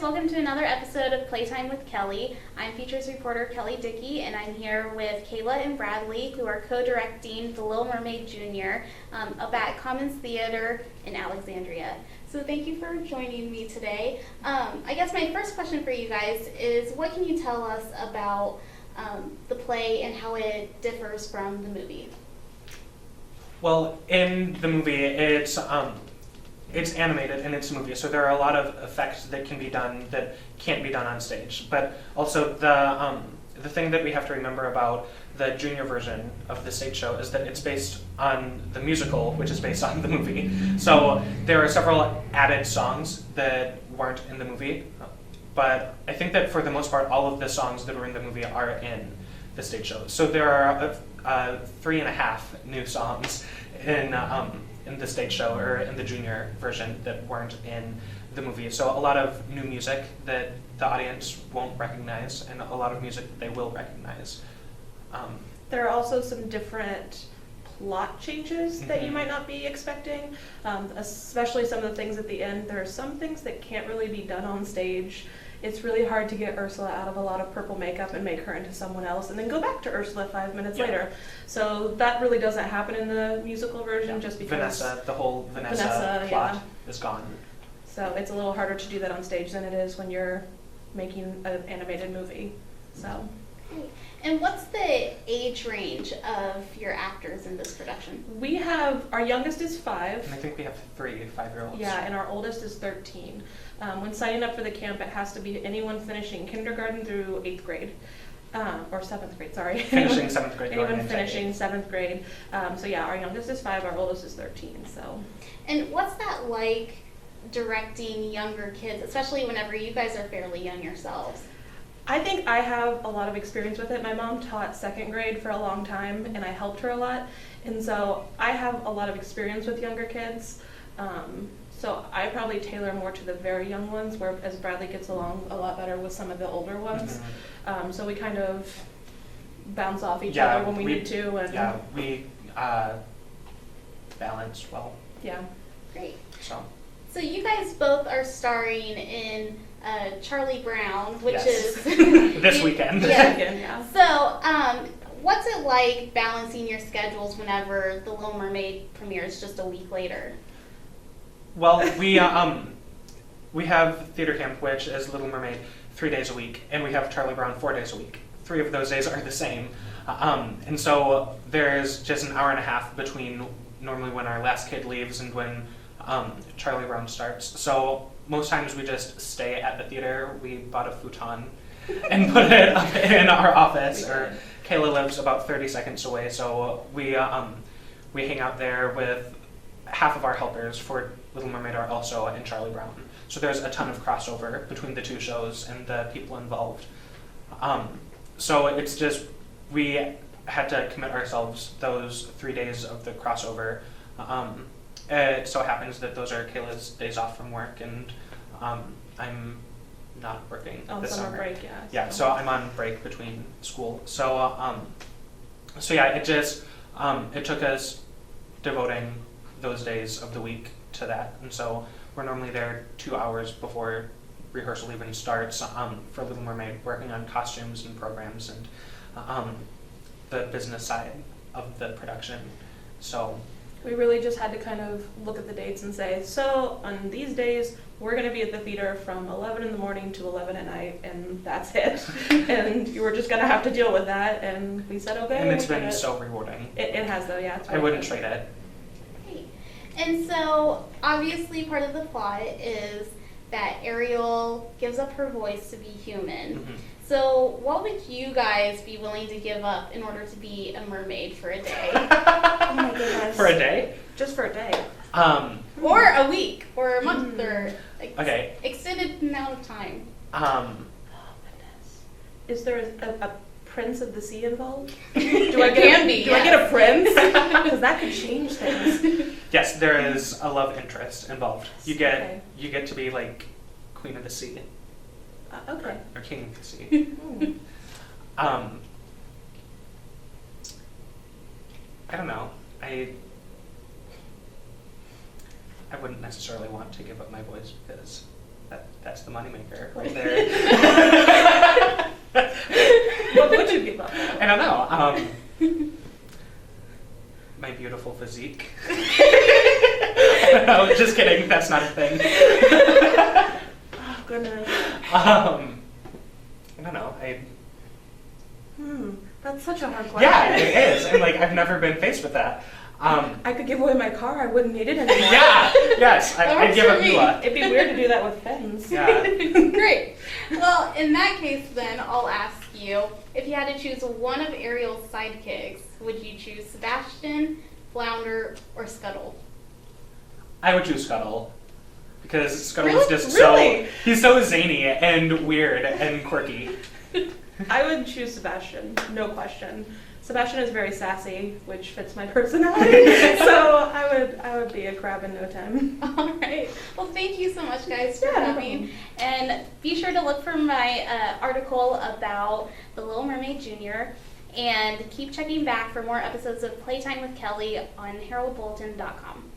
welcome to another episode of Playtime with Kelly. I'm features reporter Kelly Dickey, and I'm here with Kayla and Bradley, who are co-directing The Little Mermaid Jr. Up at Commons Theater in Alexandria. So thank you for joining me today. I guess my first question for you guys is, what can you tell us about the play and how it differs from the movie? Well, in the movie, it's animated and it's a movie, so there are a lot of effects that can be done that can't be done on stage. But also the thing that we have to remember about the junior version of the stage show is that it's based on the musical, which is based on the movie. So there are several added songs that weren't in the movie, but I think that for the most part, all of the songs that were in the movie are in the stage show. So there are 3.5 new songs in the stage show, or in the junior version, that weren't in the movie. So a lot of new music that the audience won't recognize, and a lot of music that they will recognize. There are also some different plot changes that you might not be expecting, especially some of the things at the end. There are some things that can't really be done on stage. It's really hard to get Ursula out of a lot of purple makeup and make her into someone else and then go back to Ursula 5 minutes later. So that really doesn't happen in the musical version, just because The whole Vanessa plot is gone. So it's a little harder to do that on stage than it is when you're making an animated movie. So. And what's the age range of your actors in this production? We have, our youngest is 5. And I think we have 3 5-year-olds. Yeah, and our oldest is 13. When signing up for the camp, it has to be anyone finishing kindergarten through 8th grade. Or 7th grade, sorry. Finishing 7th grade. Anyone finishing 7th grade. So yeah, our youngest is 5, our oldest is 13, so. And what's that like, directing younger kids, especially whenever you guys are fairly young yourselves? I think I have a lot of experience with it. My mom taught 2nd grade for a long time, and I helped her a lot. And so I have a lot of experience with younger kids. So I probably tailor more to the very young ones, whereas Bradley gets along a lot better with some of the older ones. So we kind of bounce off each other when we need to. And yeah, we balance well. Yeah. Great. So you guys both are starring in Charlie Brown, which is this weekend. Yeah. So, what's it like balancing your schedules whenever The Little Mermaid premieres just a week later? Well, we have theater camp, which is Little Mermaid 3 days a week, and we have Charlie Brown 4 days a week. 3 of those days are the same, and so there's just an hour and a half between normally when our last kid leaves and when Charlie Brown starts. So most times we just stay at the theater. We bought a futon and put it up in our office. Or Kayla lives about 30 seconds away, so we hang out there with half of our helpers for Little Mermaid are also in Charlie Brown. So there's a ton of crossover between the 2 shows and the people involved. So it's just, we had to commit ourselves those 3 days of the crossover. It so happens that those are Kayla's days off from work, and I'm not working this summer. Break, yeah. So I'm on break between school. So yeah, it just it took us devoting those days of the week to that, and so we're normally there 2 hours before rehearsal even starts for Little Mermaid, working on costumes and programs and the business side of the production. So we really just had to kind of look at the dates and say, so on these days, we're going to be at the theater from 11 in the morning to 11 at night, and that's it. And you were just going to have to deal with that, and we said, okay. And it's been so rewarding. It has, though, yeah. I wouldn't trade it. Great. And so, obviously, part of the plot is that Ariel gives up her voice to be human. Mm-hmm. So what would you guys be willing to give up in order to be a mermaid for a day? Oh my goodness. For a day? Just for a day. Or a week, or a month, or okay. Extended amount of time. Oh goodness. Is there a prince of the sea involved? Do I get a prince? Because that could change things. Yes, there is a love interest involved. You get to be like Queen of the Sea. Okay. Or King of the Sea. I don't know. I wouldn't necessarily want to give up my voice because That's the moneymaker right there. What would you give up? I don't know. My beautiful physique. No, just kidding. That's not a thing. Oh, goodness. I don't know. That's such a hard question. Yeah, it is. And like, I've never been faced with that. I could give away my car. I wouldn't need it anymore. Yeah, yes. I'd give up Mila. It'd be weird to do that with Fens. Yeah. Great. Well, in that case, then I'll ask you, if you had to choose one of Ariel's sidekicks, would you choose Sebastian, Flounder, or Scuttle? I would choose Scuttle. Because Scuttle Really? is just Really? he's so zany and weird and quirky. I would choose Sebastian, no question. Sebastian is very sassy, which fits my personality. So I would be a crab in no time. All right. Well, thank you so much, guys, for Yeah, no coming. And be sure to look for my article about the Little Mermaid Jr. And keep checking back for more episodes of Playtime with Kelly on HeraldBulletin.com.